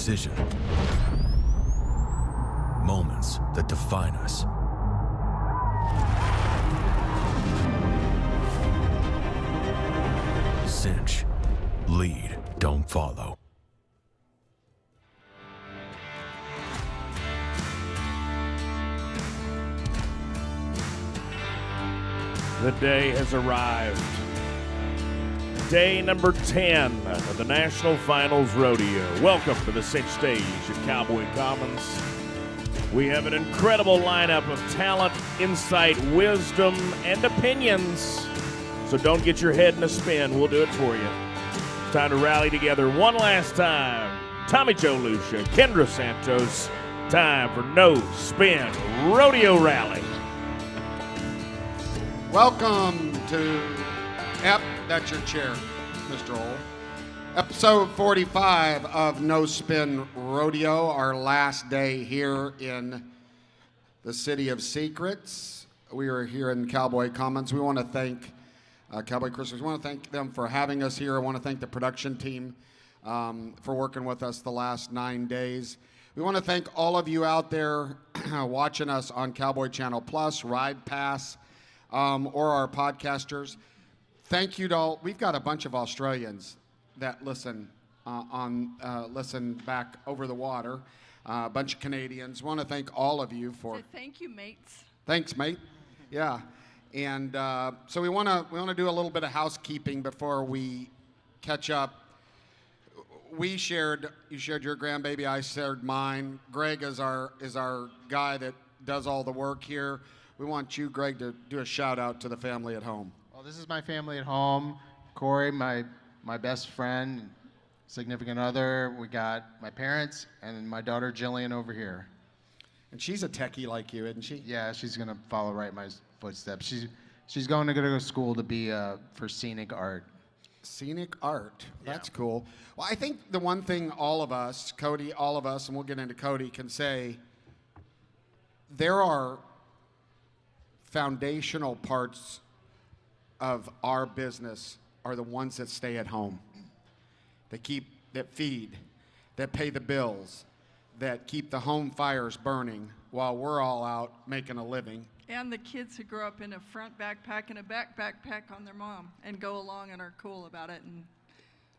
precision. Moments that define us. Cinch, lead, don't follow. The day has arrived. Day number 10 of the National Finals Rodeo. Welcome to the cinch stage at Cowboy Commons. We have an incredible lineup of talent, insight, wisdom, and opinions. So don't get your head in a spin. We'll do it for you. It's time to rally together one last time. Tommy Joe Lucia, Kendra Santos. Time for No Spin Rodeo Rally. Welcome to that's your chair, Mr. Ole. Episode 45 of No Spin Rodeo, our last day here in the City of Secrets. We are here in Cowboy Commons. We want to thank Cowboy Christmas. We want to thank them for having us here. I want to thank the production team for working with us the last 9 days. We want to thank all of you out there watching us on Cowboy Channel Plus, Ride Pass, or our podcasters. Thank you to all. We've got a bunch of Australians that listen listen back over the water. A bunch of Canadians. Want to thank all of you for. So thank you, mates. Thanks, mate. Yeah, and so we want to do a little bit of housekeeping before we catch up. You shared your grandbaby. I shared mine. Greg is our guy that does all the work here. We want you, Greg, to do a shout out to the family at home. Well, this is my family at home. Corey, my best friend, significant other. We got my parents and my daughter Jillian over here. And she's a techie like you, isn't she? Yeah, she's gonna follow right in my footsteps. She's going to go to school to be for scenic art. Scenic art. That's Yeah. cool. Well, I think the one thing all of us, Cody, all of us, and we'll get into Cody, can say, there are foundational parts of our business are the ones that stay at home, that feed, that pay the bills, that keep the home fires burning while we're all out making a living. And the kids who grow up in a front backpack and a back backpack on their mom and go along and are cool about it and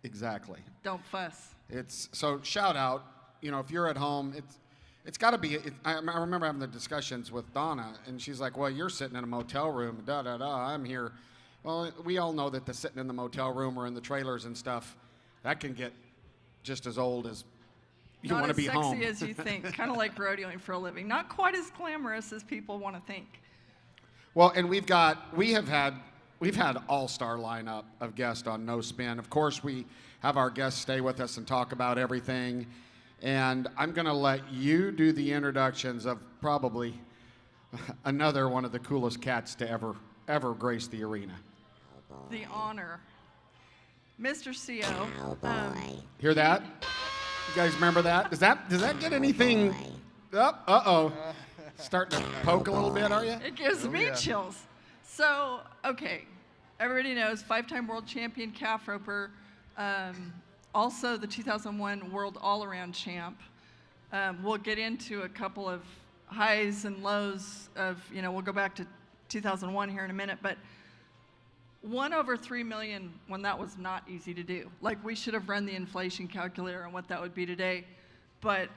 Exactly. don't fuss. So shout out, if you're at home, it's got to be. I remember having the discussions with Donna, and she's like, "Well, you're sitting in a motel room, I'm here." Well, we all know that the sitting in the motel room or in the trailers and stuff, that can get just as old as you want to be home. Not as sexy as you think. Kind of like rodeoing for a living. Not quite as glamorous as people want to think. Well, and we've had all-star lineup of guests on No Spin. Of course, we have our guests stay with us and talk about everything. And I'm going to let you do the introductions of probably another one of the coolest cats to ever grace the arena. The honor. Mr. CO. Hear that? You guys remember that? Does that get anything? Uh-oh. Starting to poke a little bit, are you? It gives me chills. So, okay. Everybody knows 5-time world champion calf roper. Also, the 2001 World All-Around Champ. We'll get into a couple of highs and lows of, we'll go back to 2001 here in a minute, but 1/3 million when that was not easy to do. Like, we should have run the inflation calculator on what that would be today. But,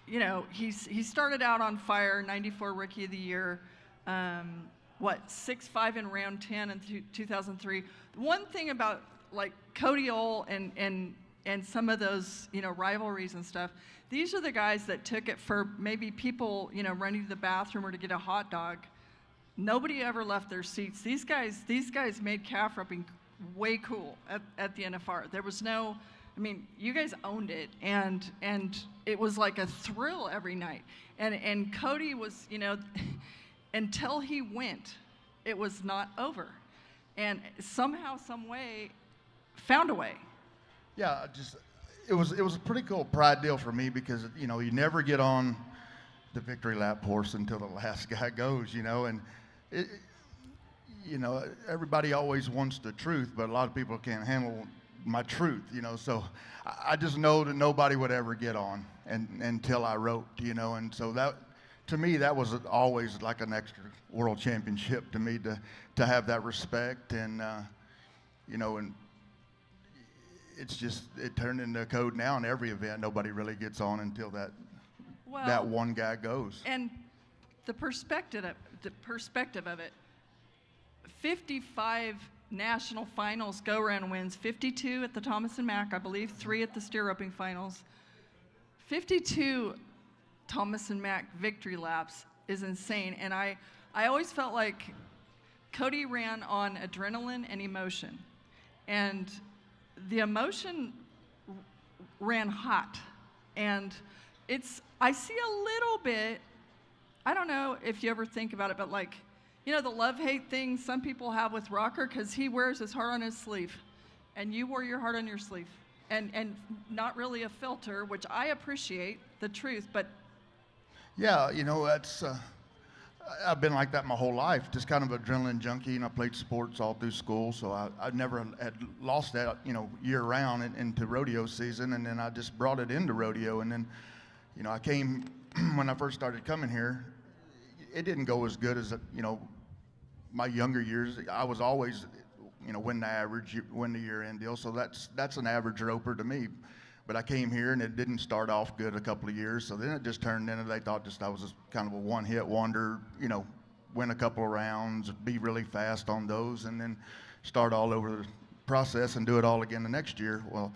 he started out on fire, 94 Rookie of the Year, 6'5" in round 10 in 2003. One thing about like Cody Ole and some of those, rivalries and stuff, these are the guys that took it for maybe people, running to the bathroom or to get a hot dog. Nobody ever left their seats. These guys made calf roping way cool at the NFR. There was no, you guys owned it, and it was like a thrill every night. And Cody was, until he went, it was not over. And somehow, some way, found a way. Yeah, it was a pretty cool pride deal for me because you never get on the victory lap horse until the last guy goes, and everybody always wants the truth, but a lot of people can't handle my truth, So I just know that nobody would ever get on until I roped, And so that, to me, that was always like an extra world championship to me to have that respect and and it turned into a code now in every event. Nobody really gets on until that one guy goes. And the perspective of it, 55 national finals go-around wins, 52 at the Thomas and Mack, I believe, 3 at the steer roping finals. 52 Thomas and Mack victory laps is insane. And I always felt like Cody ran on adrenaline and emotion. And the emotion ran hot. And I see a little bit, I don't know if you ever think about it, but like, the love-hate thing some people have with Rocker, because he wears his heart on his sleeve, and you wore your heart on your sleeve, and not really a filter, which I appreciate the truth, but. Yeah, that's, I've been like that my whole life, just kind of adrenaline junkie, and I played sports all through school, so I never had lost that, year round into rodeo season, and then I just brought it into rodeo, and then, I came, when I first started coming here, it didn't go as good as, my younger years. I was always, win the average, win the year-end deal, so that's an average roper to me. But I came here and it didn't start off good a couple of years, so then it just turned into, they thought I was just kind of a one-hit wonder, win a couple of rounds, be really fast on those, and then start all over the process and do it all again the next year. Well,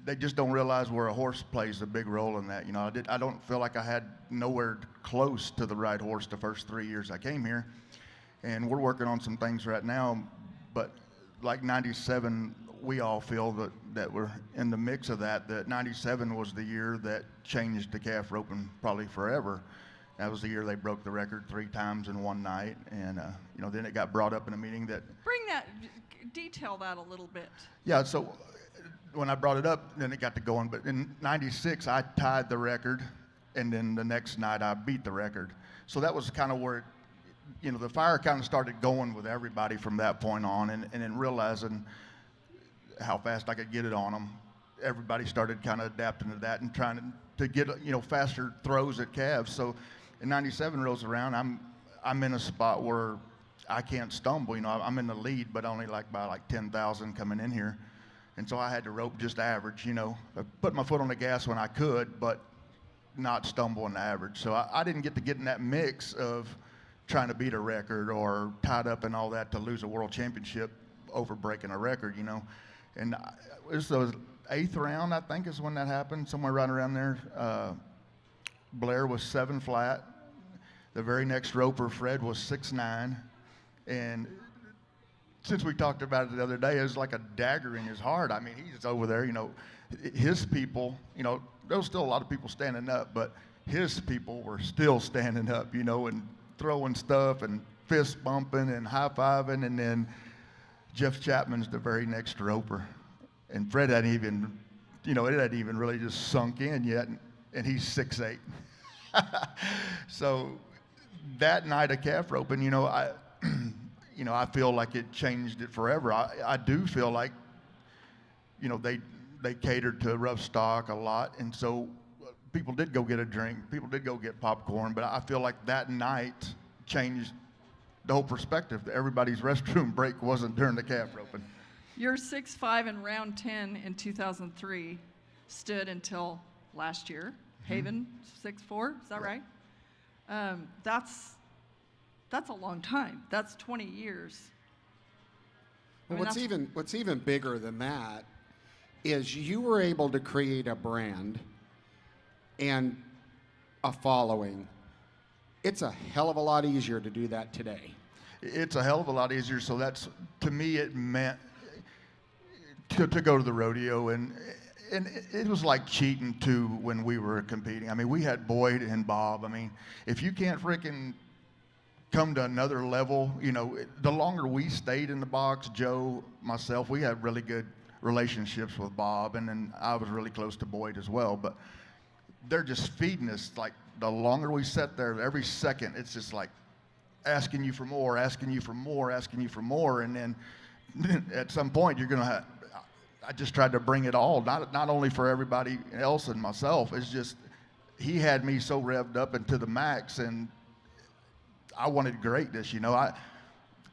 they just don't realize where a horse plays a big role in that. I don't feel like I had nowhere close to the right horse the first 3 years I came here. And we're working on some things right now, but like 97, we all feel that we're in the mix of that 97 was the year that changed the calf roping probably forever. That was the year they broke the record 3 times in one night, and then it got brought up in a meeting that. Detail that a little bit. Yeah, so when I brought it up, then it got to going, but in 96, I tied the record, and then the next night I beat the record. So that was kind of where the fire kind of started going with everybody from that point on, and then realizing how fast I could get it on them. Everybody started kind of adapting to that and trying to get faster throws at calves. So in 97 rolls around, I'm in a spot where I can't stumble. I'm in the lead, but only by 10,000 coming in here, and so I had to rope just average. I put my foot on the gas when I could, but not stumble in the average. So I didn't get in that mix of trying to beat a record or tied up and all that to lose a world championship over breaking a record, And it was the 8th round, I think, is when that happened, somewhere right around there. Blair was 7 flat. The very next roper, Fred, was 6'9". And since we talked about it the other day, it was like a dagger in his heart. I mean, he's over there, his people, there was still a lot of people standing up, but his people were still standing up, and throwing stuff and fist bumping and high-fiving, and then Jeff Chapman's the very next roper. And Fred hadn't even, it hadn't even really just sunk in yet, and he's 6'8". So that night of calf roping, I feel like it changed it forever. I do feel like, they catered to rough stock a lot, and so people did go get a drink, people did go get popcorn, but I feel like that night changed the whole perspective. Everybody's restroom break wasn't during the calf roping. Your 6'5" in round 10 in 2003 stood until last year. Haven 6'4", is that right? That's a long time. That's 20 years. Well, what's even bigger than that is you were able to create a brand and a following. It's a hell of a lot easier to do that today. It's a hell of a lot easier. So that's, to me, it meant to go to the rodeo, and it was like cheating too when we were competing. I mean, we had Boyd and Bob. I mean, if you can't freaking come to another level, the longer we stayed in the box, Joe, myself, we had really good relationships with Bob, and then I was really close to Boyd as well, but they're just feeding us. Like, the longer we sat there, every second, it's just like asking you for more, asking you for more, asking you for more, and then at some point you're gonna have, I just tried to bring it all, not only for everybody else and myself. It's just he had me so revved up into the max, and I wanted greatness.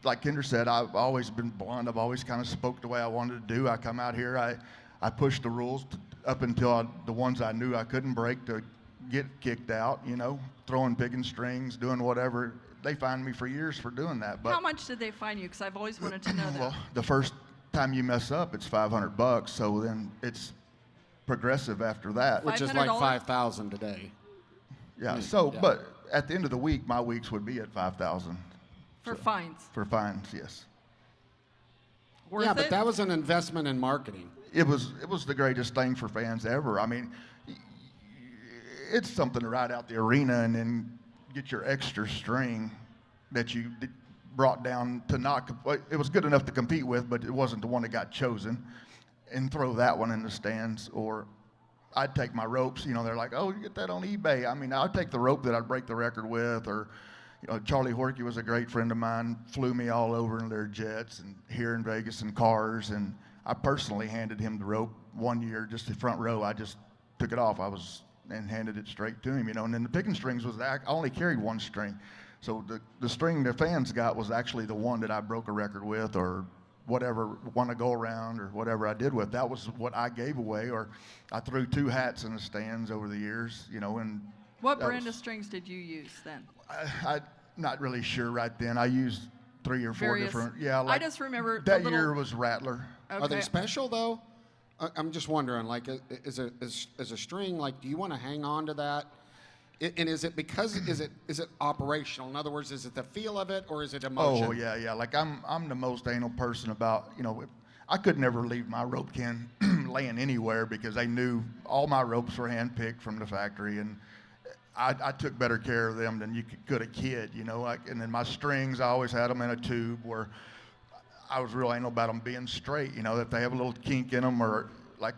Like Kendra said, I've always been blunt. I've always kind of spoke the way I wanted to do. I come out here, I pushed the rules up until the ones I knew I couldn't break to get kicked out, throwing picking strings, doing whatever. They fined me for years for doing that. But how much did they fine you? Because I've always wanted to know that. well, the first time you mess up, it's $500. So then it's progressive after that. Which is like $500? 5,000 today. Yeah. Yeah. But at the end of the week, my weeks would be at 5,000 For fines. for fines. Yes. Worth Yeah, it? but that was an investment in marketing. It was the greatest thing for fans ever. I mean, it's something to ride out the arena and then get your extra string that you brought down to not. It was good enough to compete with, but it wasn't the one that got chosen. And throw that one in the stands, or I'd take my ropes. They're like, "Oh, you get that on eBay." I mean, I'd take the rope that I'd break the record with, or Charlie Horky was a great friend of mine. Flew me all over in their jets and here in Vegas in cars, and I personally handed him the rope one year, just the front row. I just took it off. And handed it straight to him, And then the picking strings I only carried one string, so the string the fans got was actually the one that I broke a record with, or whatever, won a go around, or whatever I did with. That was what I gave away, or I threw 2 hats in the stands over the years, And What brand of strings did you use then? I'm not really sure right then. I used 3 or 4 Various- different. Yeah, I just remember the that little- year was Rattler. Are they Okay. special though? I'm just wondering, like, is a string, like, do you want to hang on to that? And is it because is it operational? In other words, is it the feel of it, or is it emotion? Oh yeah. Like I'm the most anal person about. I could never leave my rope can laying anywhere because they knew all my ropes were handpicked from the factory, and I took better care of them than you could a kid. And then my strings, I always had them in a tube where I was real anal about them being straight. If they have a little kink in them, or like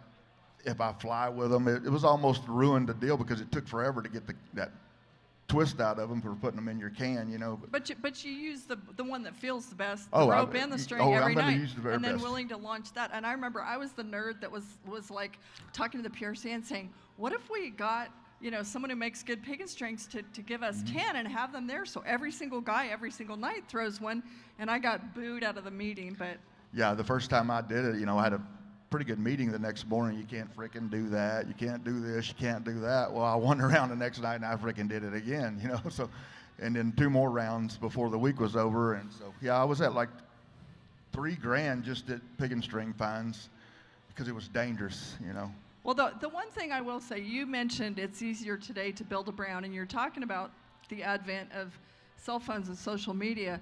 if I fly with them, it was almost ruined the deal because it took forever to get that twist out of them for putting them in your can. But you use the one that feels the best, the Oh, rope and the string I'm every gonna night, use the very and then best. willing to launch that. And I remember I was the nerd that was like talking to the PRC and saying, what if we got someone who makes good picking strings to give us 10 and have them there, so every single guy every single night throws one. And I got booed out of the meeting, but Yeah, the first time I did it, I had a pretty good meeting the next morning. You can't frickin' do that. You can't do this. You can't do that. Well, I went around the next night and I frickin' did it again, So, and then 2 more rounds before the week was over. And so, yeah, I was at like $3,000 just at picking string fines because it was dangerous, Well, the one thing I will say, you mentioned it's easier today to build a brand, and you're talking about the advent of cell phones and social media.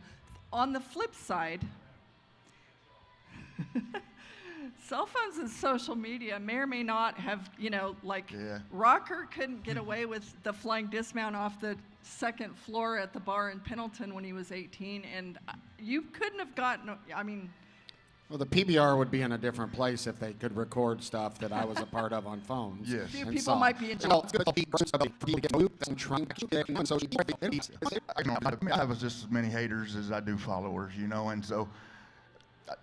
On the flip side, cell phones and social media may or may not have, Yeah. Rocker couldn't get away with the flying dismount off the 2nd floor at the bar in Pendleton when he was 18, and you couldn't have gotten, Well, the PBR would be in a different place if they could record stuff that I was a part of on phones. Yes. few and people saw. might be in Well, it's good that people get moved and trying to social media. I have just as many haters as I do followers, and so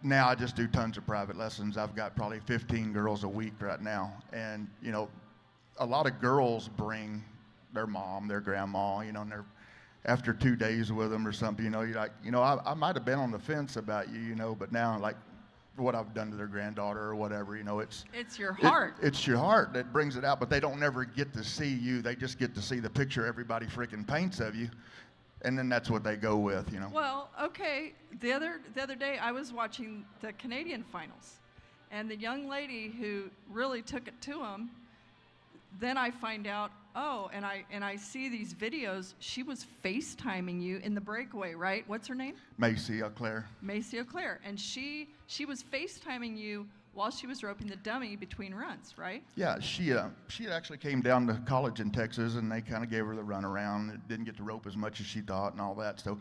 now I just do tons of private lessons. I've got probably 15 girls a week right now, and a lot of girls bring their mom, their grandma, and they're after 2 days with them or something, you're like, I might have been on the fence about you, but now like what I've done to their granddaughter or whatever, It's your heart. It's your heart that brings it out, but they don't never get to see you. They just get to see the picture everybody freaking paints of you, and then that's what they go with, Well, okay. The other day I was watching the Canadian finals, and the young lady who really took it to him, then I find out, and I see these videos. She was FaceTiming you in the breakaway, right? What's her name? Macy Claire. Macy O'Clair, and she was FaceTiming you while she was roping the dummy between runs, right? Yeah, she actually came down to college in Texas, and they kind of gave her the runaround. Didn't get to rope as much as she thought and all that. So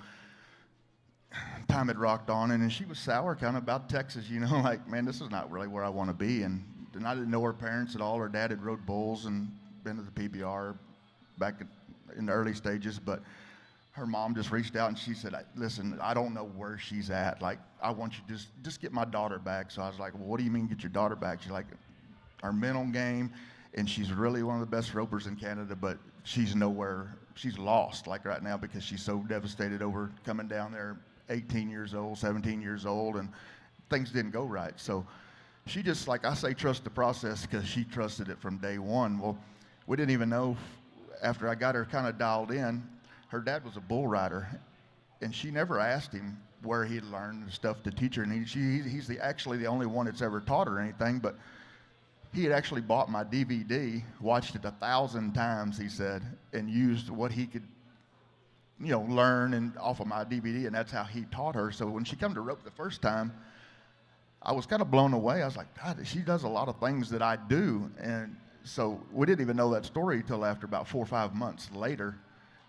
time had rocked on, and then she was sour kind of about Texas, like, man, this is not really where I want to be. And I didn't know her parents at all. Her dad had rode bulls and been to the PBR back in the early stages, but her mom just reached out and she said, listen, I don't know where she's at. Like, I want you to just get my daughter back. So I was like, well, what do you mean get your daughter back? She's like, our mental game, and she's really one of the best ropers in Canada, but she's nowhere, she's lost like right now because she's so devastated over coming down there 18 years old, 17 years old, and things didn't go right. So she just, like I say, trust the process because she trusted it from day one. Well, we didn't even know after I got her kind of dialed in, her dad was a bull rider, and she never asked him where he'd learned the stuff to teach her. And he's actually the only one that's ever taught her anything, but he had actually bought my DVD, watched it 1,000 times, he said, and used what he could, learn and off of my DVD, and that's how he taught her. So when she come to rope the first time, I was kind of blown away. I was like, God, she does a lot of things that I do. And so we didn't even know that story until after about 4 or 5 months later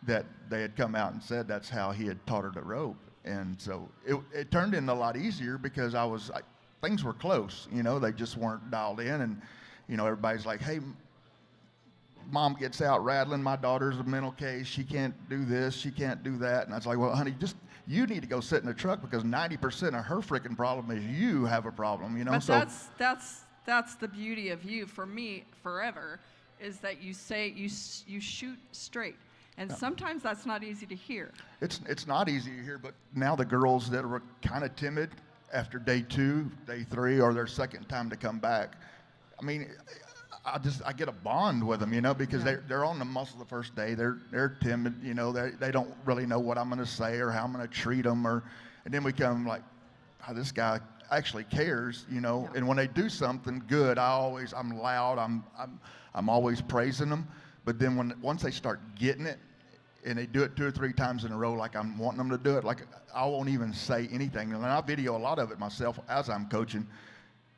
that they had come out and said that's how he had taught her to rope. And so it turned in a lot easier because things were close, they just weren't dialed in. And, everybody's like, hey, mom gets out rattling, my daughter's a mental case, she can't do this, she can't do that. And I was like, well, honey, you need to go sit in the truck because 90% of her freaking problem is you have a problem, But so that's the beauty of you, for me, forever, is that you say, you shoot straight. And sometimes that's not easy to hear. It's not easy to hear, but now the girls that were kind of timid after day 2, day 3, or their second time to come back, I mean, I get a bond with them, because they're on the muscle the first day. They're timid, they don't really know what I'm going to say or how I'm going to treat them, and then we come like, oh, this guy actually cares, And when they do something good, I'm loud. I'm always praising them. But then once they start getting it, and they do it 2 or 3 times in a row, like I'm wanting them to do it, like I won't even say anything. And I video a lot of it myself as I'm coaching,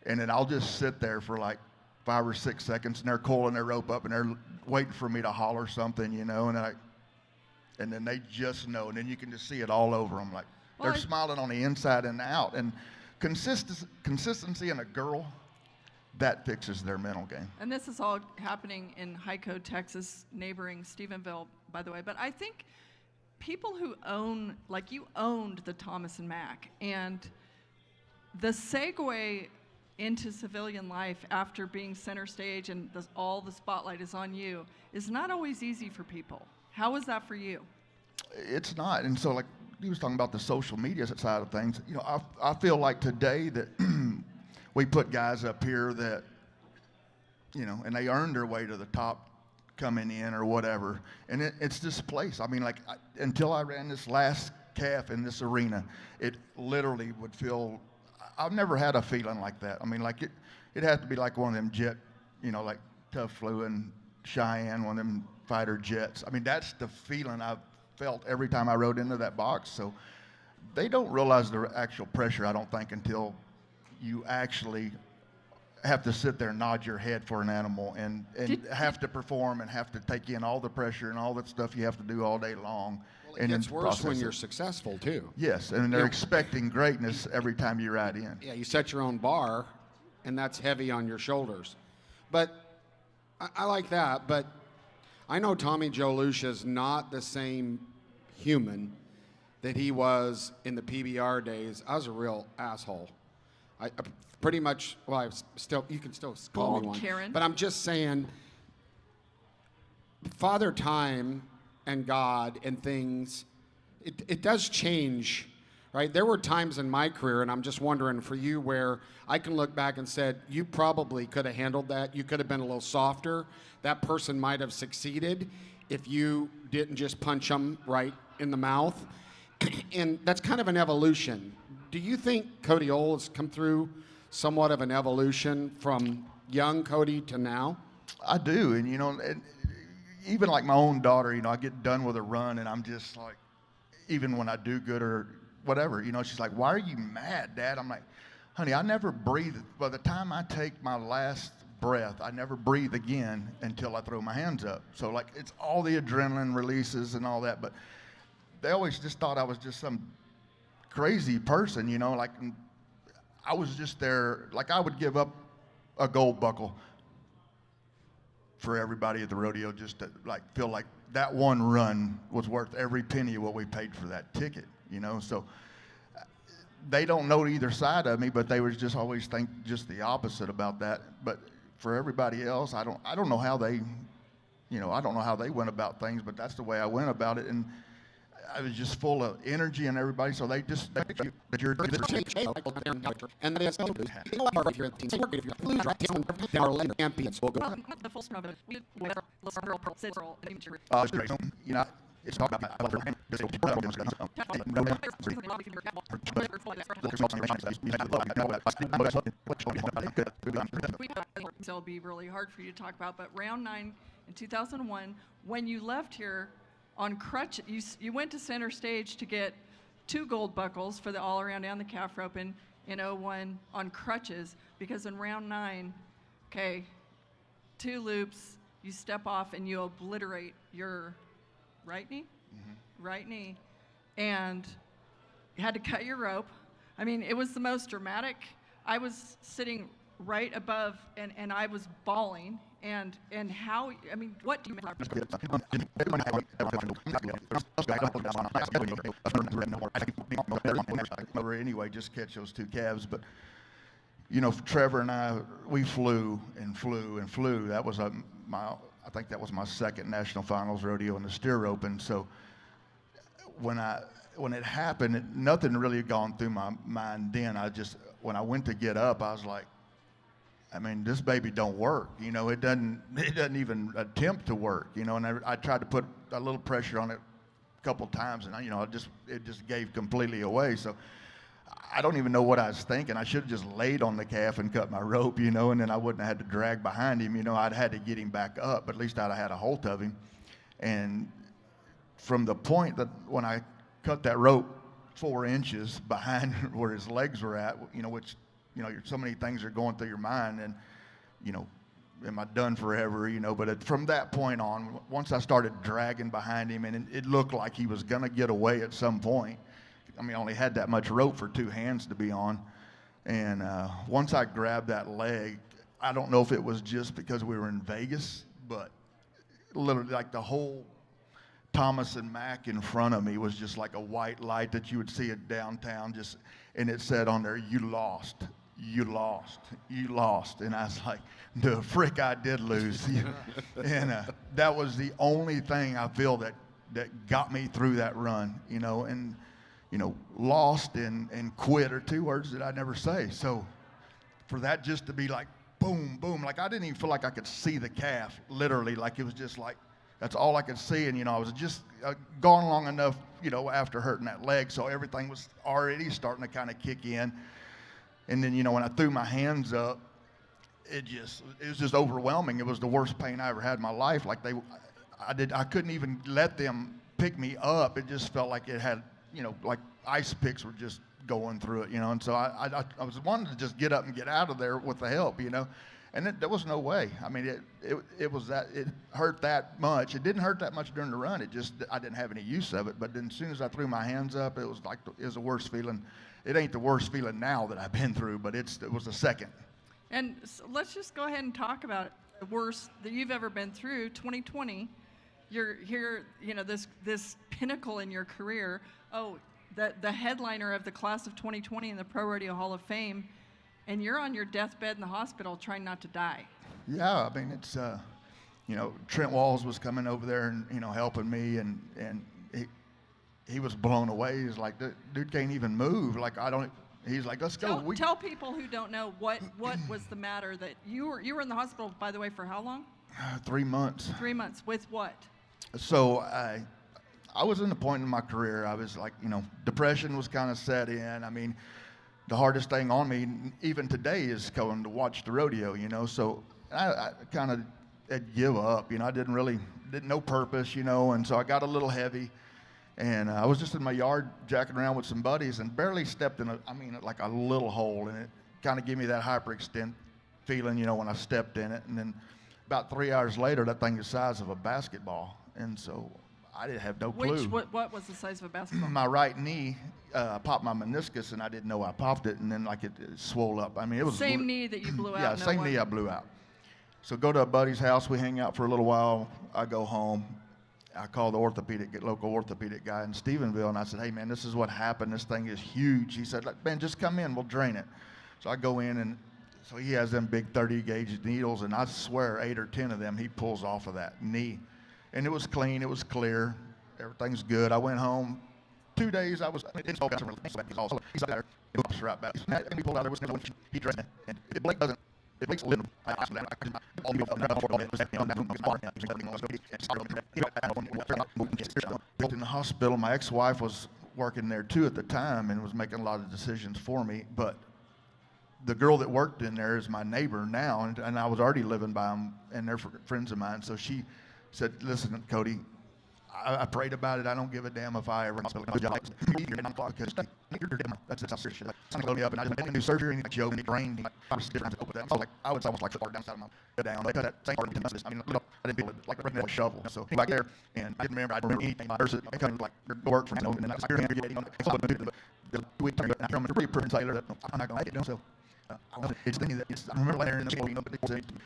and then I'll just sit there for like 5 or 6 seconds, and they're coiling their rope up, and they're waiting for me to holler something, and then they just know, and then you can just see it all over them, like they're smiling on the inside and out. And consistency in a girl, that fixes their mental game. And this is all happening in Hyco, Texas, neighboring Stephenville, by the way. But I think people who you owned the Thomas and Mack, and the segue into civilian life after being center stage and all the spotlight is on you is not always easy for people. How was that for you? It's not. And so, like he was talking about the social media side of things, I feel like today that we put guys up here that, and they earned their way to the top coming in or whatever. And it's this place. I mean, until I ran this last calf in this arena, it literally would feel, I've never had a feeling like that. I mean, like it had to be like one of them jet, like Tough Flew and Cheyenne, one of them fighter jets. I mean, that's the feeling I've felt every time I rode into that box. So they don't realize the actual pressure, I don't think, until you actually have to sit there and nod your head for an animal and have to perform and have to take in all the pressure and all that stuff you have to do all day long. Well, it gets worse when you're successful, too. Yes, and they're expecting greatness every time you ride in. Yeah, you set your own bar, and that's heavy on your shoulders. But I like that, but I know Tommy Joe Lucia is not the same human that he was in the PBR days. I was a real asshole. I pretty much, well, you can still call me one. Karen. But I'm just saying, Father Time and God and things, it does change, right? There were times in my career, and I'm just wondering for you, where I can look back and said, you probably could have handled that. You could have been a little softer. That person might have succeeded if you didn't just punch them right in the mouth. And that's kind of an evolution. Do you think Cody Ole has come through somewhat of an evolution from young Cody to now? I do, and even like my own daughter, I get done with a run, and I'm just like, even when I do good or whatever, she's like, why are you mad, Dad? I'm like, honey, I never breathe. By the time I take my last breath, I never breathe again until I throw my hands up. So like, it's all the adrenaline releases and all that, but they always just thought I was just some crazy person, like I was just there, like I would give up a gold buckle for everybody at the rodeo just to like feel like that one run was worth every penny of what we paid for that ticket, you know. So they don't know either side of me, but they would just always think just the opposite about that. But for everybody else, I don't know how they, you know, I don't know how they went about things, but that's the way I went about it. And I was just full of energy and everybody, so they just that you're and then champions will go. The full scrub of it. We girl, girl, it's great. You know, it's talking about I love her. It'll be really hard for you to talk about, but round 9 in 2001, when you left here on crutch, you went to center stage to get 2 gold buckles for the all around and the calf rope in 01 on crutches, because in round 9, okay, 2 loops, you step off and you obliterate your right knee, right knee, and you had to cut your rope. I mean, it was the most dramatic. I was sitting right above, and I was bawling, and how, I mean, what do you anyway, just catch those 2 calves. But you know, Trevor and I, we flew and flew and flew. That was I think that was my 2nd national finals rodeo in the steer rope. And so when it happened, nothing really had gone through my mind then. When I went to get up, I was like, I mean, this baby don't work. You know, it doesn't even attempt to work. You know, and I tried to put a little pressure on it a couple times, and it just gave completely away. So I don't even know what I was thinking. I should have just laid on the calf and cut my rope, you know, and then I wouldn't have had to drag behind him. You know, I'd had to get him back up, but at least I'd have had a hold of him. And from the point that when I cut that rope 4 inches behind where his legs were at, you know, which, you know, so many things are going through your mind, and, you know, am I done forever, you know? But from that point on, once I started dragging behind him, and it looked like he was going to get away at some point. I mean, I only had that much rope for 2 hands to be on. And once I grabbed that leg, I don't know if it was just because we were in Vegas, but literally like the whole Thomas and Mack in front of me was just like a white light that you would see at downtown, and it said on there, "You lost, you lost, you lost." And I was like, the frick, I did lose. And that was the only thing I feel that got me through that run, you know. And you know, lost and quit are 2 words that I never say. So for that just to be like boom, boom, like I didn't even feel like I could see the calf, literally. Like it was just like, that's all I could see. And, you know, I was just gone long enough, you know, after hurting that leg. So everything was already starting to kind of kick in. And then, you know, when I threw my hands up, it was just overwhelming. It was the worst pain I ever had in my life. Like I couldn't even let them pick me up. It just felt like it had, you know, like ice picks were just going through it, you know. And so I was wanting to just get up and get out of there with the help, you know. And there was no way. I mean, it hurt that much. It didn't hurt that much during the run. I didn't have any use of it. But then as soon as I threw my hands up, it was like it was the worst feeling. It ain't the worst feeling now that I've been through, but it was the second. And so let's just go ahead and talk about the worst that you've ever been through. 2020, you're here, you know, this pinnacle in your career. Oh, the headliner of the class of 2020 in the Pro Rodeo Hall of Fame, and you're on your deathbed in the hospital trying not to die. Yeah, I mean, it's, you know, Trent Walls was coming over there and, you know, helping me, and he was blown away. He's like, dude can't even move. Like, he's like, let's go. Tell people who don't know what was the matter that you were in the hospital, by the way, for how long? 3 months. 3 months. With what? So I was in the point in my career, I was like, you know, depression was kind of set in. I mean, the hardest thing on me, even today, is going to watch the rodeo, you know. So I kind of give up, you know. I didn't no purpose, you know, and so I got a little heavy. And I was just in my yard jacking around with some buddies and barely stepped in like a little hole. And it kind of gave me that hyperextend feeling, you know, when I stepped in it. And then about 3 hours later, that thing is the size of a basketball. And so I didn't have no clue. What was the size of a basketball? My right knee popped my meniscus, and I didn't know I popped it, and then like it swole up. I mean, it was same knee that you blew out. Yeah, same knee I blew out. So go to a buddy's house. We hang out for a little while. I go home. I call the local orthopedic guy in Stephenville, and I said, hey, man, this is what happened. This thing is huge. He said, man, just come in. We'll drain it. So I go in, and so he has them big 30-gauge needles, and I swear 8 or 10 of them he pulls off of that knee. And it was clean. It was clear. Everything's good. I went home. 2 days, I was in all kinds of also. He's out there. Right back. And we pulled out there. Was he dressed it. And Blake doesn't. It makes a little. In the hospital, my ex-wife was working there too at the time and was making a lot of decisions for me. But the girl that worked in there is my neighbor now, and I was already living by them, and they're friends of mine. So she said, "Listen, Cody, I prayed about it. I don't give a damn if I ever that's it. Something loaded me up, and I just made a new surgery, and Joe, and it drained. I was different to that. I was almost like far down side of my down. They cut that same part of I mean, I didn't feel it like a shovel. So he back there, and I didn't remember anything. My nurse, I kind of like work from home, and then I was getting on the week. I'm a pretty prudent sailor. I'm not gonna let it. So. It's thinking that I remember laying in the school,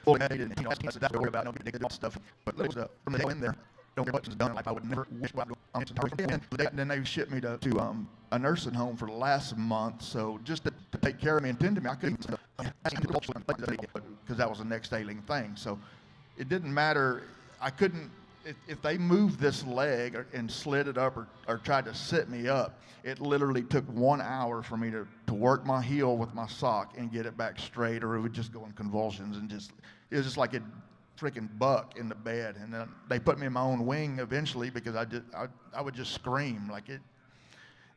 fully headed, and I said, "That's what I worry about. Don't get stuff." But it was from the day in there. Don't get much was done. Like I would never wish I would go. And then they shipped me to a nursing home for the last month. So just to take care of me and tend to me, I couldn't because that was the next ailing thing. So it didn't matter. I couldn't if they moved this leg and slid it up or tried to sit me up. It literally took 1 hour for me to work my heel with my sock and get it back straight, or it would just go in convulsions and it was just like a freaking buck in the bed. And then they put me in my own wing eventually because I would just scream like it.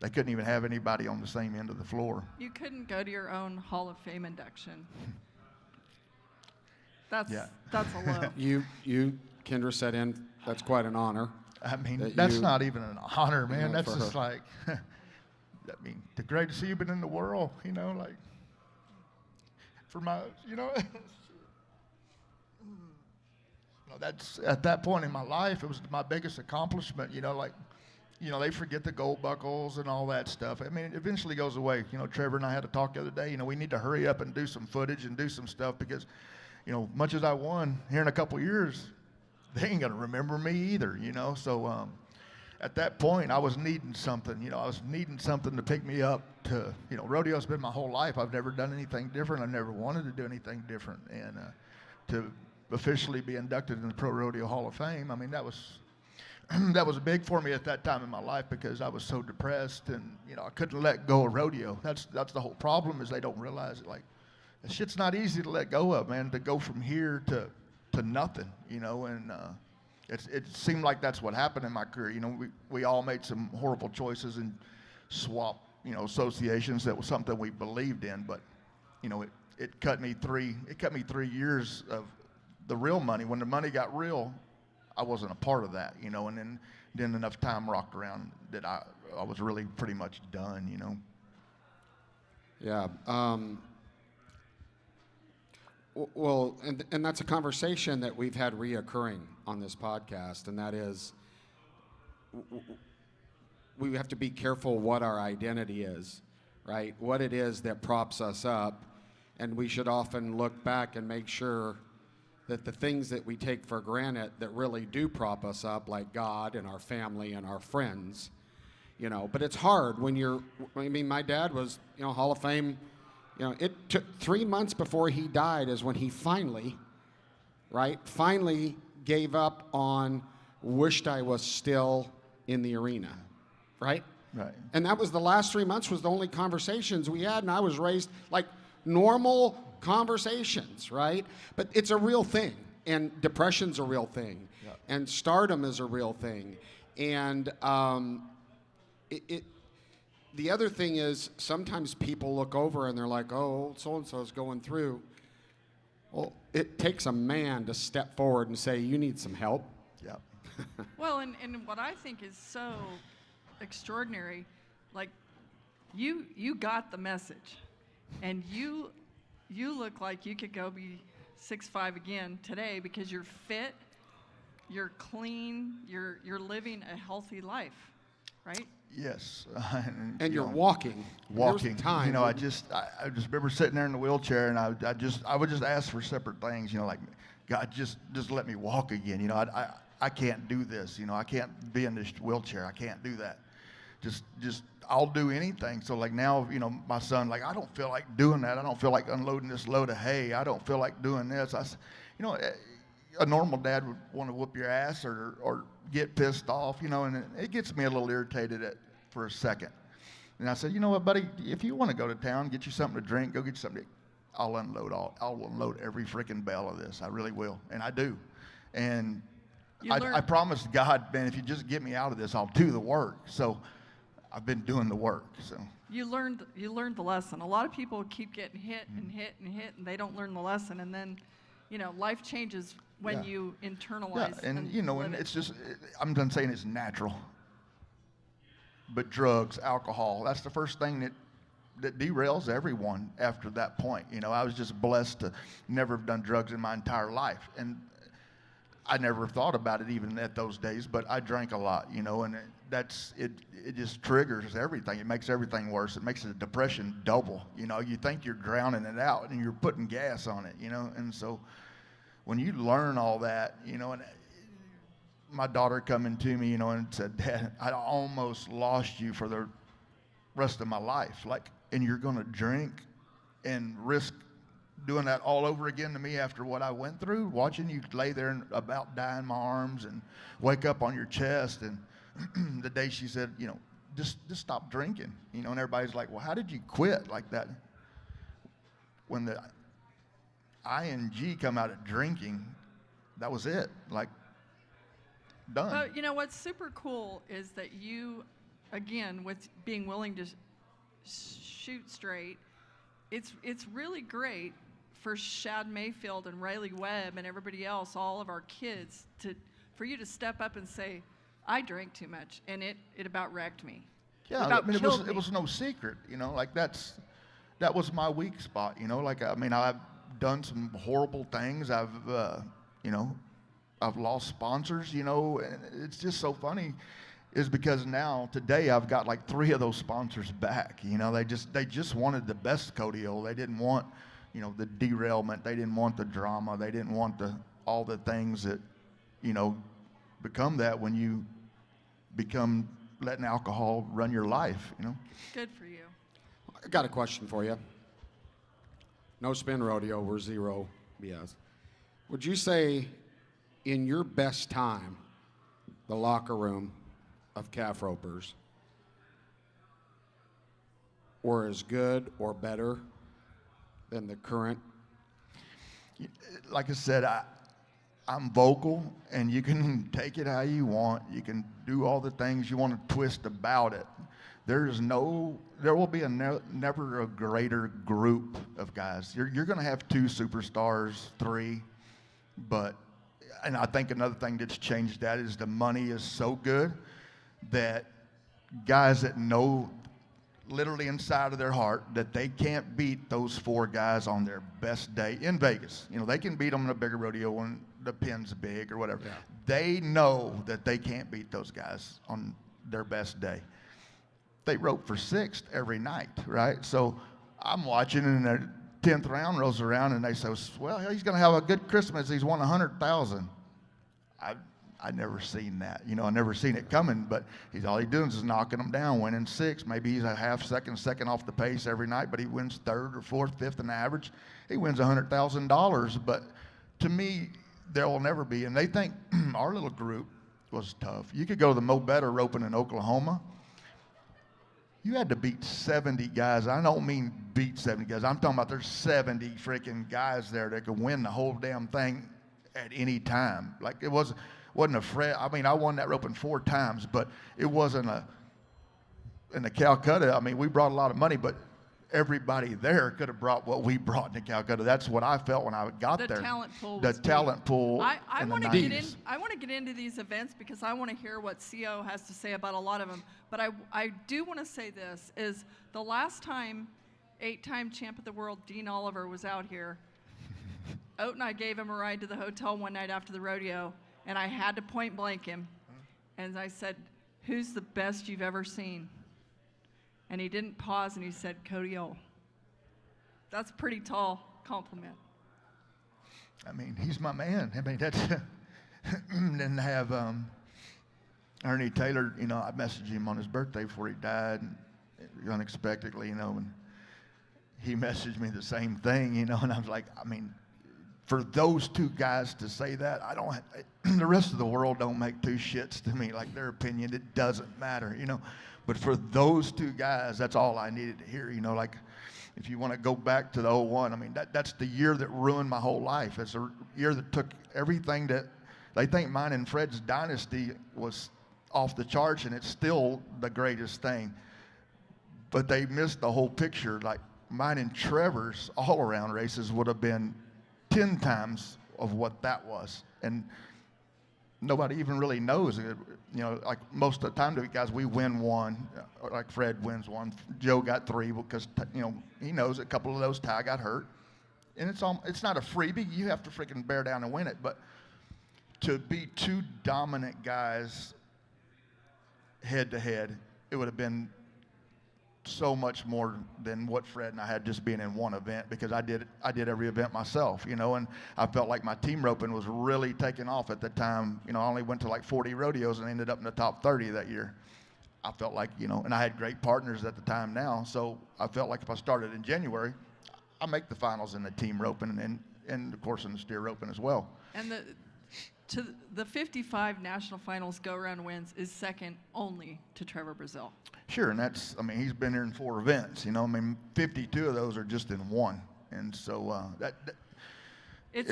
They couldn't even have anybody on the same end of the floor. You couldn't go to your own Hall of Fame induction. That's a low. You Kendra said in. That's quite an honor. I mean, that's not even an honor, man. That's just like, I mean, the greatest human in the world, like, for my, that's, at that point in my life, it was my biggest accomplishment, they forget the gold buckles and all that stuff. I mean, it eventually goes away. Trevor and I had a talk the other day, we need to hurry up and do some footage and do some stuff because, much as I won here in a couple years, they ain't gonna remember me either, So at that point, I was needing something. I was needing something to pick me up. To rodeo's been my whole life. I've never done anything different. I've never wanted to do anything different. And to officially be inducted in the Pro Rodeo Hall of Fame, I mean, that was big for me at that time in my life because I was so depressed and I couldn't let go of rodeo. That's the whole problem is they don't realize it. Like, that shit's not easy to let go of, man. To go from here to nothing, and it seemed like that's what happened in my career. We all made some horrible choices and swapped, associations. That was something we believed in, but it cut me 3 years of the real money. When the money got real, I wasn't a part of that, and then enough time rocked around that I was really pretty much done, Yeah. Well, and that's a conversation that we've had reoccurring on this podcast, and that is we have to be careful what our identity is, right? What it is that props us up, and we should often look back and make sure that the things that we take for granted that really do prop us up, like God and our family and our friends, but it's hard when my dad was, Hall of Fame. It took 3 months before he died is when he finally gave up on, wished I was still in the arena, right? Right. And that was the last 3 months was the only conversations we had, and I was raised like normal conversations, right? But it's a real thing, and depression's a real thing, and stardom is a real thing, and the other thing is sometimes people look over and they're like, oh, so-and-so's going through. Well, it takes a man to step forward and say, you need some help. Yeah. Well, and what I think is so extraordinary, like you got the message, and you look like you could go be 6'5" again today because you're fit, you're clean, you're living a healthy life, right? Yes. And you're walking. Walking. Time. I just remember sitting there in the wheelchair, and I would just ask for separate things, like, God, just let me walk again. You know, I can't do this. You know, I can't be in this wheelchair. I can't do that. Just I'll do anything. So like now, you know, my son, like, I don't feel like doing that. I don't feel like unloading this load of hay. I don't feel like doing this. You know, a normal dad would want to whoop your ass or get pissed off, you know, and it gets me a little irritated for a second. And I said, you know what, buddy, if you want to go to town, get you something to drink, go get you something to I'll unload every freaking bale of this. I really will. And I do. And I promised God, man, if you just get me out of this, I'll do the work. So I've been doing the work. So you learned the lesson. A lot of people keep getting hit and hit and hit, and they don't learn the lesson. And then, you know, life changes when you internalize. Yeah, and you know, and it's just, I'm done saying it's natural. But drugs, alcohol, that's the first thing that derails everyone after that point. You know, I was just blessed to never have done drugs in my entire life. And I never thought about it even at those days, but I drank a lot, you know, and it just triggers everything. It makes everything worse. It makes the depression double. You know, you think you're drowning it out and you're putting gas on it, you know. And so when you learn all that, you know, and my daughter coming to me, you know, and said, Dad, I almost lost you for the rest of my life. Like, and you're going to drink and risk doing that all over again to me after what I went through, watching you lay there and about die in my arms and wake up on your chest. And the day she said, you know, just stop drinking, you know, and everybody's like, well, how did you quit like that? When the ing come out of drinking, that was it, like, done. Well, you know, what's super cool is that you, again, with being willing to shoot straight, it's really great for Shad Mayfield and Riley Webb and everybody else, all of our kids, for you to step up and say, I drank too much, and it about wrecked me. Yeah, I mean, it was no secret, you know, like that was my weak spot, you know, like, I mean, I've done some horrible things. You know, I've lost sponsors, you know, and it's just so funny is because now today I've got like 3 of those sponsors back. You know, they just wanted the best Rodeo. They didn't want, you know, the derailment. They didn't want the drama. They didn't want all the things that, you know, become that when you become letting alcohol run your life, you know. Good for you. I got a question for you. No Spin Rodeo, we're zero BS. Would you say in your best time, the locker room of calf ropers were as good or better than the current? Like I said, I'm vocal, and you can take it how you want. You can do all the things you want to twist about it. There will be never a greater group of guys. You're going to have 2 superstars, 3, and I think another thing that's changed that is the money is so good that guys that know literally inside of their heart that they can't beat those 4 guys on their best day in Vegas. You know, they can beat them in a bigger rodeo when the pin's big or whatever. Yeah. They know that they can't beat those guys on their best day. They rope for 6th every night, right? So I'm watching, and the 10th round rolls around, and they say, well, he's going to have a good Christmas. He's won 100,000. I never seen that. You know, I never seen it coming, but all he's doing is knocking them down, winning 6. Maybe he's a half second off the pace every night, but he wins 3rd or 4th, 5th in the average. He wins $100,000. But to me, there will never be. And they think our little group was tough. You could go to the Mo Better roping in Oklahoma. You had to beat 70 guys. I don't mean beat 70 guys. I'm talking about there's 70 freaking guys there that could win the whole damn thing at any time. Like, it wasn't a fret. I mean, I won that roping 4 times, but it wasn't in the Calcutta. I mean, we brought a lot of money, but everybody there could have brought what we brought in Calcutta. That's what I felt when I got there. The talent pool. The talent pool. I want to get in. I want to get into these events because I want to hear what CO has to say about a lot of them. But I do want to say this is the last time 8-time champ of the world Dean Oliver was out here. Oat and I gave him a ride to the hotel one night after the rodeo, and I had to point blank him, and I said, "Who's the best you've ever seen?" And he didn't pause, and he said, Rodeo. That's a pretty tall compliment. I mean, he's my man. I mean, that's then have Ernie Taylor. You know, I messaged him on his birthday before he died, unexpectedly. You know, and he messaged me the same thing. You know, and I was like, I mean, for those two guys to say that, I don't. The rest of the world don't make two shits to me. Like their opinion, it doesn't matter. You know, but for those two guys, that's all I needed to hear. You know, like. If you want to go back to the '01, I mean, that's the year that ruined my whole life. It's a year that took everything that they think mine and Fred's dynasty was off the charts, and it's still the greatest thing. But they missed the whole picture. Like mine and Trevor's all-around races would have been 10 times of what that was. And nobody even really knows it. You know, like most of the time, guys, we win one. Like Fred wins one. Joe got 3 because, you know, he knows a couple of those Ty got hurt. And it's not a freebie. You have to freaking bear down and win it. But to be two dominant guys head to head, it would have been so much more than what Fred and I had just being in one event, because I did every event myself, you know, and I felt like my team roping was really taking off at the time. You know, I only went to like 40 rodeos and ended up in the top 30 that year. I felt like, you know, and I had great partners at the time now, so I felt like if I started in January, I make the finals in the team roping and of course in the steer roping as well. And the 55 national finals go-around wins is second only to Trevor Brazil. Sure, and that's, I mean, he's been here in 4 events, you know, I mean, 52 of those are just in one. And so it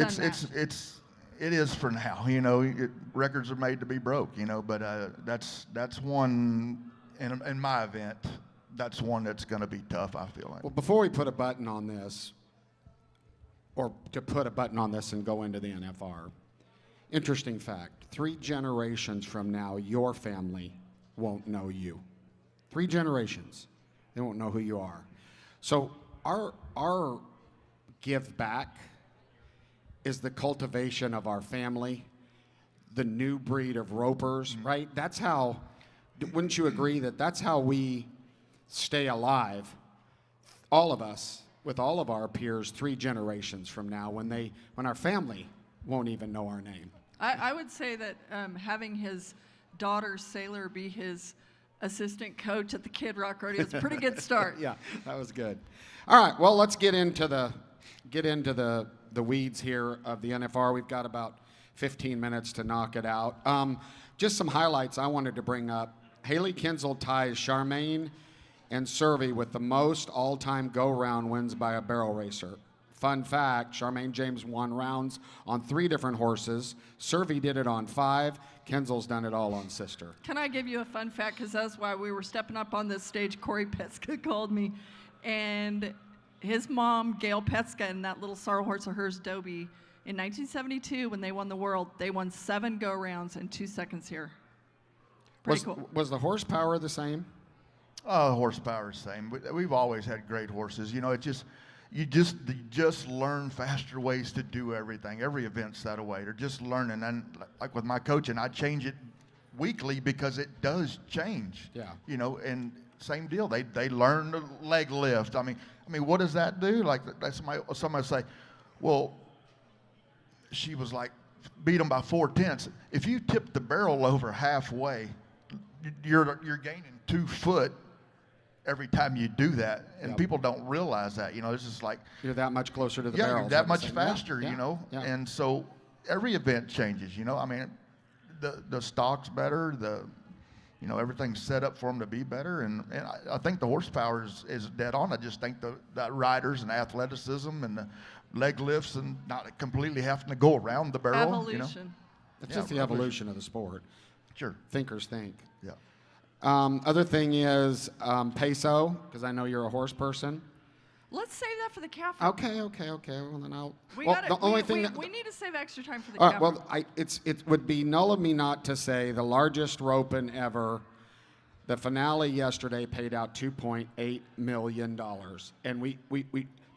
is for now, you know, records are made to be broke, you know, but that's one, in my event, that's one that's going to be tough, I feel like. Well, before we put a button on this, or to put a button on this and go into the NFR, interesting fact, 3 generations from now, your family won't know you. 3 generations, they won't know who you are. So our give back is the cultivation of our family, the new breed of ropers, right? That's how, wouldn't you agree that that's how we stay alive, all of us, with all of our peers 3 generations from now, when our family won't even know our name. I would say that having his daughter Sailor be his assistant coach at the Kid Rock Rodeo is a pretty good start. Yeah, that was good. All right, well, let's get into the weeds here of the NFR. We've got about 15 minutes to knock it out. Just some highlights I wanted to bring up. Haley Kinsel ties Charmaine and Survey with the most all-time go-round wins by a barrel racer. Fun fact, Charmaine James won rounds on 3 different horses. Survey did it on 5. Kinsel's done it all on Sister. Can I give you a fun fact? Because that's why we were stepping up on this stage. Corey Petska called me, and his mom, Gail Petska, and that little sorrel horse of hers, Dobie, in 1972, when they won the world, they won 7 go-rounds in 2 seconds here. Pretty cool. Was the horsepower the same? Horsepower is the same. We've always had great horses. You know, you just learn faster ways to do everything. Every event's that way. They're just learning. And like with my coaching, I change it weekly because it does change. Yeah. You know, and same deal. They learn the leg lift. I mean, what does that do? Like somebody say, well, she was like beat them by 4/10. If you tip the barrel over halfway, you're gaining 2 foot every time you do that, and people don't realize that. You know, it's just like you're that much closer to the barrel. You're that much faster. You know, and so every event changes. You know, I mean, the stock's better. You know, everything's set up for them to be better, and I think the horsepower is dead on. I just think the riders and athleticism and the leg lifts and not completely having to go around the barrel. Evolution. You know? It's just the evolution of the sport. Sure. Thinkers think. Yeah. Other thing is peso, because I know you're a horse person. Let's save that for the cafe. Okay. Well, then I'll. We need to save extra time for the cafe. Well, it would be null of me not to say the largest roping ever. The finale yesterday paid out $2.8 million, and we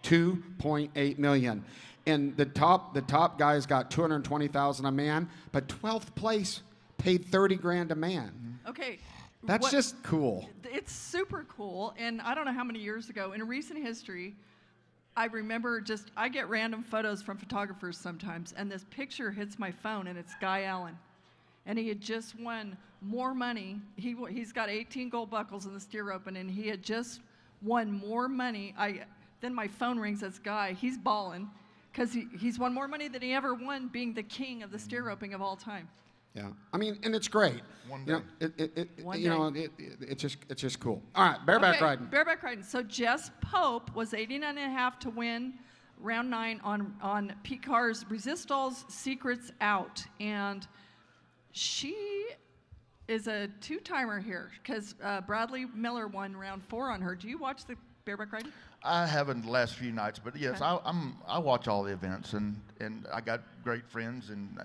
2.8 million, and the top guys got 220,000 a man, but 12th place paid 30 grand a man. Okay. That's just cool. It's super cool, and I don't know how many years ago, in recent history, I remember I get random photos from photographers sometimes, and this picture hits my phone, and it's Guy Allen. And he had just won more money. He's got 18 gold buckles in the steer open, and he had just won more money. Then my phone rings, it's Guy. He's balling, because he's won more money than he ever won being the king of the steer roping of all time. Yeah, I mean, and it's great. One You day. know, it's just cool. All right, bareback riding. Bareback riding. So Jess Pope was 89.5 to win round 9 on Pete Carr's Resistol's Secrets Out, and she is a two-timer here because Bradley Miller won round 4 on her. Do you watch the bareback riding? I haven't the last few nights, but yes, Okay. I watch all the events, and I got great friends, and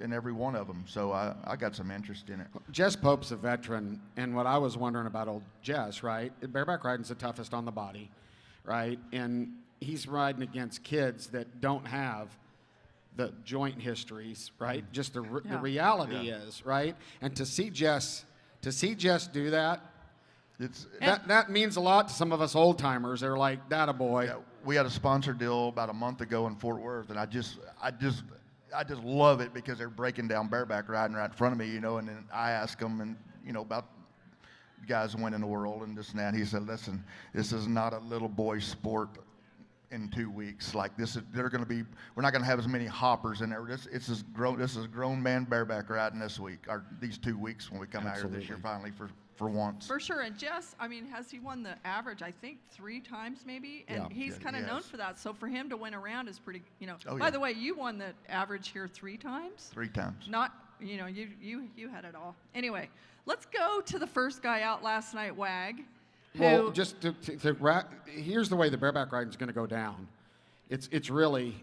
in every one of them, so I got some interest in it. Jess Pope's a veteran, and what I was wondering about old Jess, right? Bareback riding's the toughest on the body, right? And he's riding against kids that don't have the joint histories, right? Just the reality is, right? And to see Jess do that, that means a lot to some of us old timers. They're like, "That a boy." Yeah, we had a sponsor deal about a month ago in Fort Worth, and I just love it because they're breaking down bareback riding right in front of me, and then I ask them about guys winning the world and this and that. He said, "Listen, this is not a little boy sport in 2 weeks. Like we're not going to have as many hoppers in there. This is grown man bareback riding this week, or these 2 weeks when we come out here this year finally for once." For sure. And Jess, I mean, has he won the average, I think, 3 times maybe? And he's kind of known for that. So for him to win a round is pretty, Oh, By yeah. the way, you won the average here 3 times? 3 times. Not, you had it all. Anyway, let's go to the first guy out last night, Wag. Well, just here's the way the bareback riding is going to go down. It's really.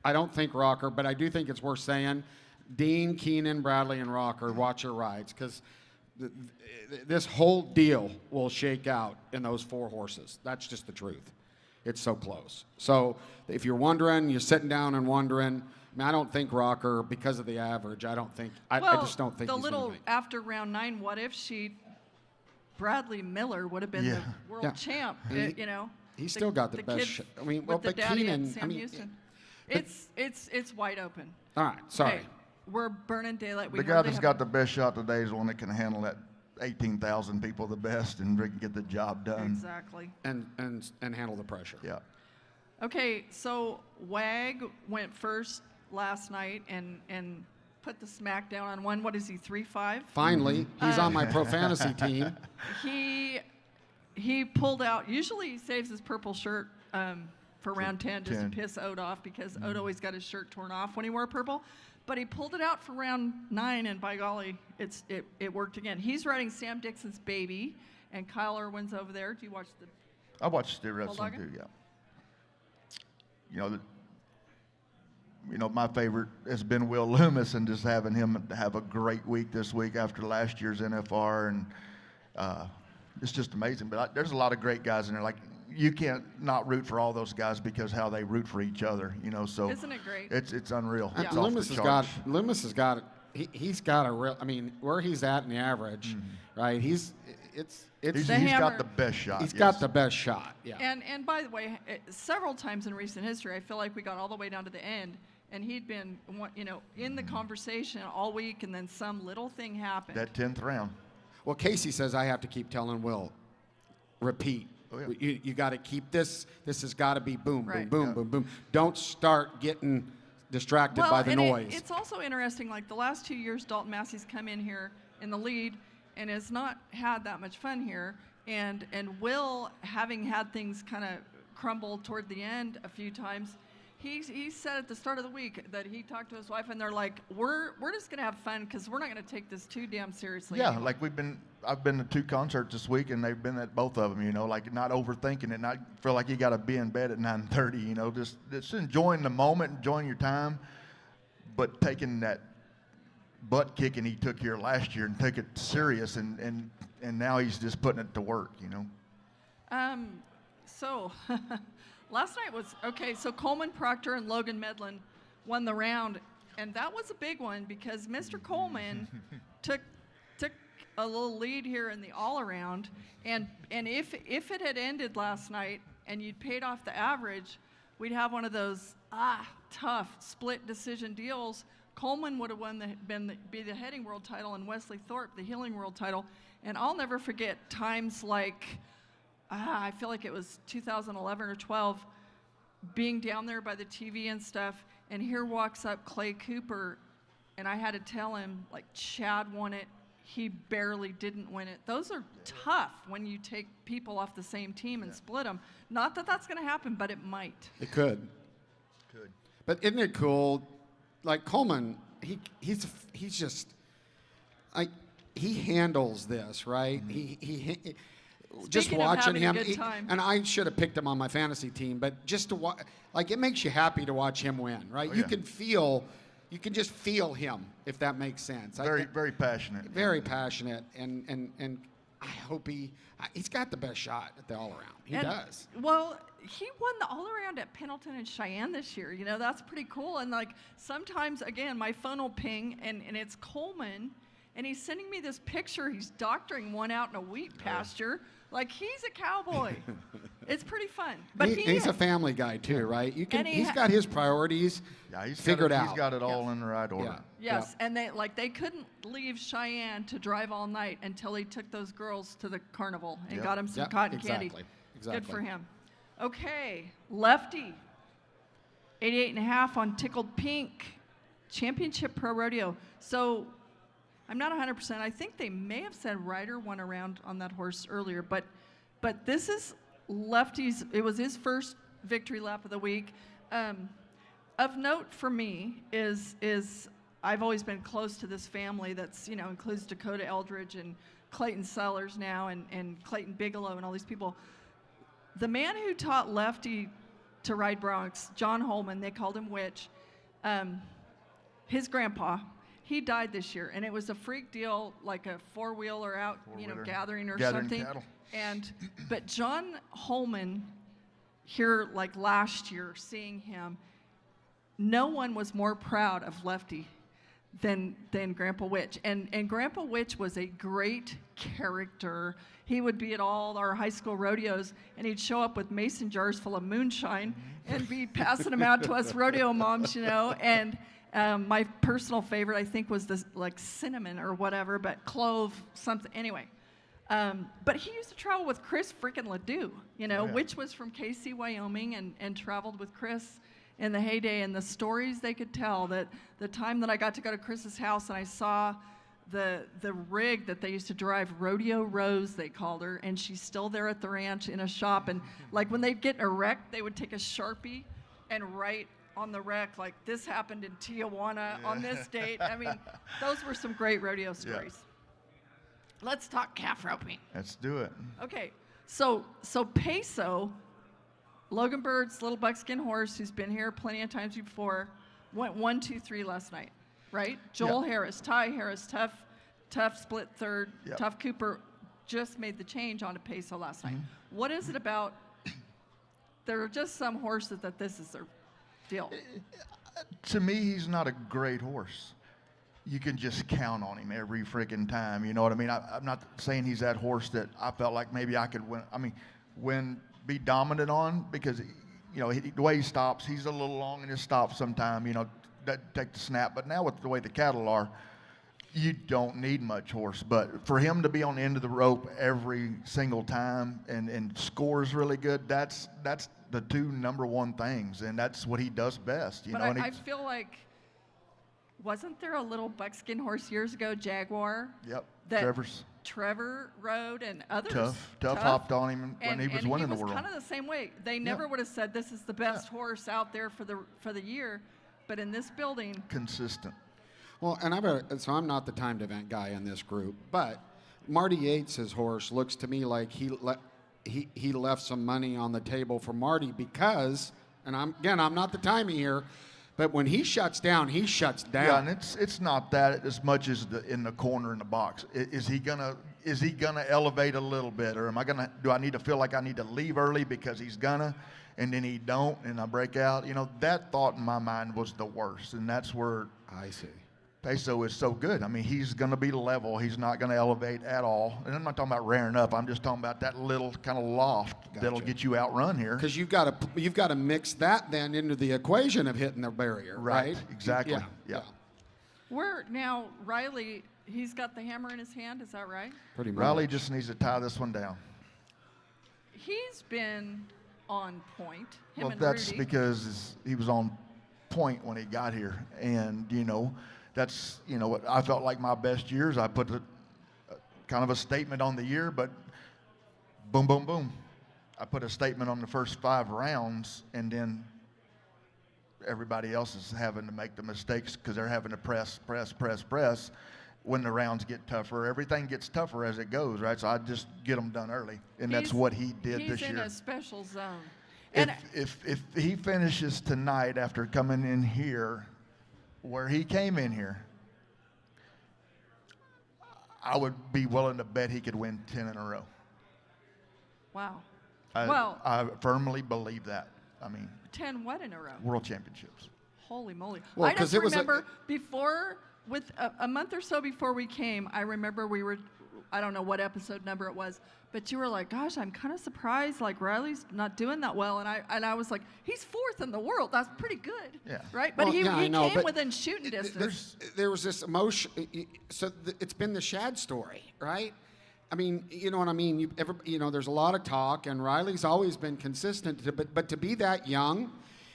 I don't think Rocker, but I do think it's worth saying. Dean, Keenan, Bradley, and Rocker, watch your rides, because this whole deal will shake out in those 4 horses. That's just the truth. It's so close. So if you're wondering, you're sitting down and wondering. I don't think Rocker, because of the average. I just don't think the he's little gonna make it. after round 9, what if Bradley Miller would have been the world champ? He's still got the best kid shot. I mean, with the but daddy Keenan. at Sam Houston. It's wide open. All right, sorry. Okay, we're burning daylight. The guy that's got the best shot today is the one that can handle that 18,000 people the best and can get the job done. Exactly. And handle the pressure. Yeah. Okay, so Wag went first last night and put the smack down on one. What is he, 3-5? Finally, he's on my pro fantasy team. He pulled out. Usually he saves his purple shirt for round 10 just 10. to piss Ode off, because Ode always got his shirt torn off when he wore purple. But he pulled it out for round 9, and by golly, it worked again. He's riding Sam Dixon's Baby, and Kyle Irwin's over there. Do you watch the? I watched the wrestling Bulldog? too. Yeah. My favorite has been Will Loomis, and just having him have a great week this week after last year's NFR, and it's just amazing. But there's a lot of great guys in there. Like, you can't not root for all those guys because how they root for each other. So Isn't it great? It's unreal. And It's off Loomis the has charts. got he's got a real. I mean, where he's at in the average, right? He's The hammer. got the best shot. he's yes. got the best shot. Yeah. And by the way, several times in recent history, I feel like we got all the way down to the end, and he'd been, in the conversation all week, and then some little thing happened. That 10th round. Well, Casey says I have to keep telling Will, repeat. Oh, yeah. You got to keep this. This has got to be boom, Right. boom, boom, Yeah. boom, boom. Don't start getting distracted well, by the and noise. it's also interesting, like the last 2 years, Dalton Massey's come in here in the lead and has not had that much fun here. And Will, having had things kind of crumble toward the end a few times, he said at the start of the week that he talked to his wife, and they're like, we're just gonna have fun because we're not gonna take this too damn seriously. Yeah, anymore." like I've been to 2 concerts this week, and they've been at both of them. Like not overthinking it, not feel like you got to be in bed at 9:30. Just enjoying the moment, enjoying your time, but taking that butt kicking he took here last year and took it serious, and now he's just putting it to work. So last night was okay. So Coleman Proctor and Logan Medlin won the round, and that was a big one because Mr. Coleman took a little lead here in the all around, and if it had ended last night and you'd paid off the average, we'd have one of those tough split decision deals. Coleman would have be the heading world title, and Wesley Thorpe the heeling world title. And I'll never forget times like, I feel like it was 2011 or 12, being down there by the TV and stuff, and here walks up Clay Cooper, and I had to tell him, like, Chad won it, he barely didn't win it. Those are tough when you take people off the same team and split them. Not that that's going to happen, but it might. It could. But isn't it cool? Like Coleman, he's just like he handles this, right? He just Speaking of watching having a him, good time. and I should have picked him on my fantasy team, but just to watch, like it makes you happy to watch him win, right? Oh, you yeah. you can just feel him, if that makes sense. Very passionate. Very passionate, and I hope he's got the best shot at the all around. He does. Well, he won the all around at Pendleton and Cheyenne this year. You know, that's pretty cool. And like sometimes, again, my phone will ping, and it's Coleman, and he's sending me this picture. He's doctoring one out in a wheat pasture. Like he's a cowboy. It's pretty fun. But He's a family guy too, right? He's got his priorities Yeah, figured out. He's got it all in the right order. Yeah. Yes, and they couldn't leave Cheyenne to drive all night until he took those girls to the carnival and got them some cotton candy. Exactly. Good for him. Okay, Lefty, 88.5 on Tickled Pink, Championship Pro Rodeo. So I'm not 100%. I think they may have said Ryder won around on that horse earlier, but this is Lefty's. It was his first victory lap of the week. Of note for me is I've always been close to this family that's, includes Dakota Eldridge and Clayton Sellers now and Clayton Bigelow and all these people. The man who taught Lefty to ride broncs, John Holman, they called him Witch, his grandpa, he died this year, and it was a freak deal, like a four-wheeler out, gathering something. Cattle. But John Holman, here like last year, seeing him, no one was more proud of Lefty than Grandpa Witch. And Grandpa Witch was a great character. He would be at all our high school rodeos, and he'd show up with mason jars full of moonshine and be passing them out to us rodeo moms, And my personal favorite, I think, was this like cinnamon or whatever, but clove something. Anyway, but he used to travel with Chris freaking Ledoux, Witch was from Casey, Wyoming, and traveled with Chris in the heyday, and the stories they could tell. That the time that I got to go to Chris's house and I saw the rig that they used to drive, Rodeo Rose they called her, and she's still there at the ranch in a shop, and like when they'd get in a wreck, they would take a Sharpie and write on the wreck like, this happened in Tijuana on this date. I mean, those were some great rodeo stories. Let's talk calf roping. Let's do it. Okay, so Peso, Logan Bird's little buckskin horse, who's been here plenty of times before, went 1, 2, 3 last night, right? Joel Harris, Ty Harris, tough split third, Tough Cooper just made the change onto Peso last night. What is it about? There are just some horses that this is their deal. To me, he's not a great horse. You can just count on him every freaking time. You know what I mean? I'm not saying he's that horse that I felt like maybe I could win. Be dominant on, because the way he stops, he's a little long in his stops sometime, take the snap. But now with the way the cattle are, you don't need much horse. But for him to be on the end of the rope every single time and scores really good, that's the two number one things, and that's what he does best. I feel like, wasn't there a little buckskin horse years ago, Jaguar? Yep. That Trevor rode and others. Tough hopped on him when he was winning the world. And he was kind of the same way. They never would have said this is the best horse out there for the year, but in this building, consistent. Well, and I'm not the timed event guy in this group, but Marty Yates' horse looks to me like he left some money on the table for Marty, because, and I'm not the timing here, but when he shuts down, he shuts down. Yeah, and it's not that as much as in the corner in the box. Is he gonna elevate a little bit, or do I need to feel like I need to leave early because he's gonna, and then he don't, and I break out? That thought in my mind was the worst, and that's where I see. Peso is so good. I mean, he's going to be level. He's not going to elevate at all. And I'm not talking about rearing up. I'm just talking about that little kind of loft that'll get you outrun here. Because you've got to mix that then into the equation of hitting the barrier, right? Exactly. Yeah. We're now Riley. He's got the hammer in his hand. Is that right? Pretty much. Riley just needs to tie this one down. He's been on point. Him Well, and that's Rudy. because he was on point when he got here. And, that's, what I felt like my best years. I put kind of a statement on the year, but boom, boom, boom. I put a statement on the first 5 rounds, and then everybody else is having to make the mistakes because they're having to press. When the rounds get tougher, everything gets tougher as it goes, right? So I just get them done early, and that's what he did this year. He's in a special zone. If he finishes tonight after coming in here, where he came in here, I would be willing to bet he could win 10 in a row. Wow. I firmly believe that. I mean, 10 what in a row? world championships. Holy moly. Well, I 'cause just it was remember before, with a month or so before we came, I remember we were, I don't know what episode number it was, but you were like, gosh, I'm kind of surprised, like Riley's not doing that well. And I was like, he's 4th in the world. That's pretty good. Yeah. Right? But Well, he I know, came but within shooting distance. There was this emotion. So it's been the Shad story, right? I mean, you know what I mean? There's a lot of talk, and Riley's always been consistent. But to be that young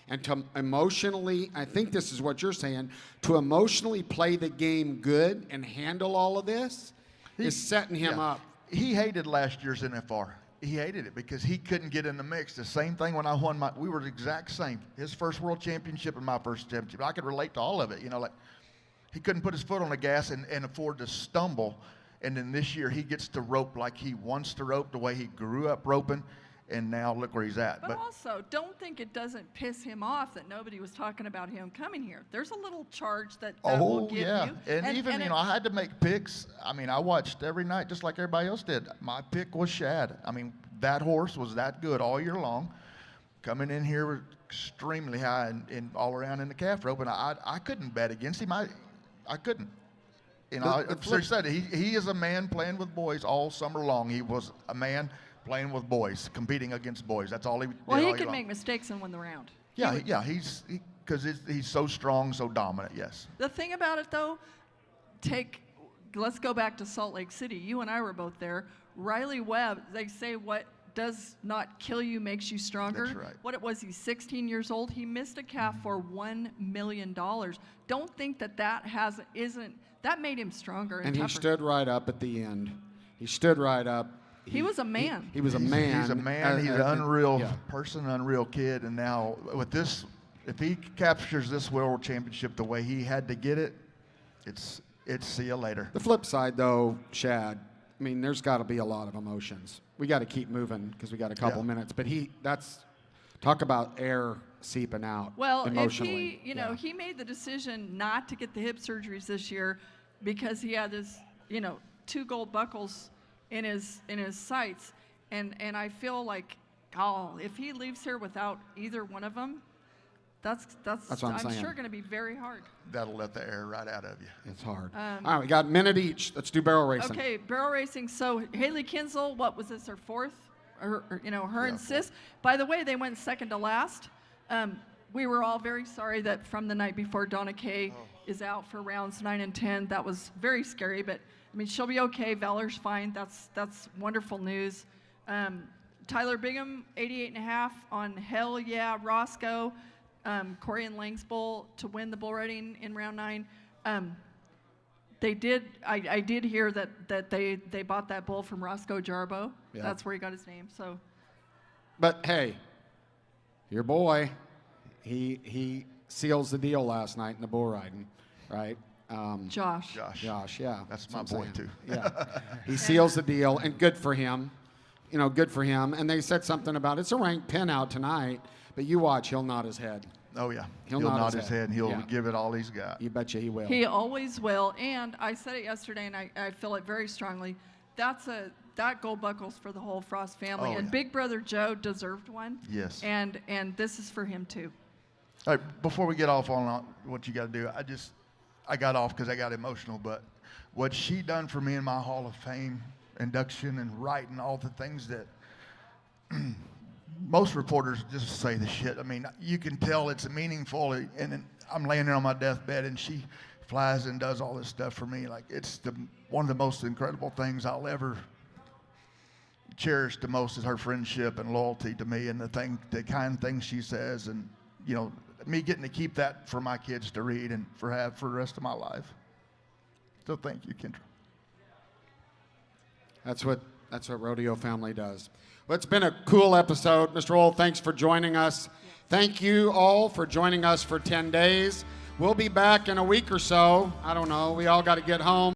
and to emotionally, I think this is what you're saying, to emotionally play the game good and handle all of this is setting him up. He hated last year's NFR. He hated it because he couldn't get in the mix. The same thing when I won we were the exact same. His first world championship and my first championship. I could relate to all of it. Like he couldn't put his foot on the gas and afford to stumble. And then this year he gets to rope like he wants to rope, the way he grew up roping. And now look where he's at. But also, don't think it doesn't piss him off that nobody was talking about him coming here. There's a little charge that will give you. And even, I had to make picks. I mean, I watched every night just like everybody else did. My pick was Shad. I mean, that horse was that good all year long. Coming in here extremely high and all around in the calf rope. And I couldn't bet against him. I couldn't. Seriously said, he is a man playing with boys all summer long. He was a man playing with boys, competing against boys. That's all he did. Well, he could make mistakes and win the round. He's so strong, so dominant. Yes. The thing about it, though, let's go back to Salt Lake City. You and I were both there. Riley Webb, they say what does not kill you makes you stronger. That's right. What it was, he's 16 years old. He missed a calf for $1 million. Don't think that made him stronger and he tougher. stood right up at the end. He stood right up. He was a man. He was a man. He's a man. He's an unreal person, unreal kid. And now with this, if he captures this world championship the way he had to get it, it's see you later. The flip side, though, Shad, I mean, there's got to be a lot of emotions. We got to keep moving because we got a couple minutes. But talk about air seeping out. Well, emotionally. if he made the decision not to get the hip surgeries this year because he had his, 2 gold buckles in his sights, and I feel like, if he leaves here without either one of them, that's what I'm saying. sure going to be very hard. That'll let the air right out of you. It's hard. All right, we got a minute each. Let's do barrel racing. Okay, barrel racing. So Haley Kinsel, what was this, her 4th? Her and Sis. By the way, they went second to last. We were all very sorry that from the night before, Donna Kay is out for rounds 9 and 10. That was very scary, but I mean, she'll be okay. Valor's fine. That's wonderful news. Tyler Bingham, 88.5 on Hell Yeah Roscoe. Corey and Lang's bull to win the bull riding in round 9. They did. I did hear that they bought that bull from Roscoe Jarbo. Yeah. That's where he got his name. So. But hey, your boy, he seals the deal last night in the bull riding, right? Josh, yeah. That's my boy, too. Yeah. He seals the deal, and good for him. Good for him. And they said something about it's a ranked pin out tonight, but you watch, he'll nod his head. Oh, yeah. He'll nod his head, and he'll give it all he's got. You betcha he will. He always will. And I said it yesterday, and I feel it very strongly. That gold buckle's for the whole Frost family. And Big Brother Joe deserved one. Yes. And this is for him, too. All right, before we get off on what you got to do, I got off because I got emotional, but what she done for me in my Hall of Fame induction and writing all the things that most reporters just say the shit. I mean, you can tell it's meaningful, and I'm laying there on my deathbed, and she flies and does all this stuff for me. Like, it's one of the most incredible things I'll ever cherish the most is her friendship and loyalty to me, and the kind things she says, and you know, me getting to keep that for my kids to read and for the rest of my life. So thank you, Kendra. That's what Rodeo Family does. Well, it's been a cool episode. Mr. Old, thanks for joining us. Thank you all for joining us for 10 days. We'll be back in a week or so. I don't know. We all got to get home.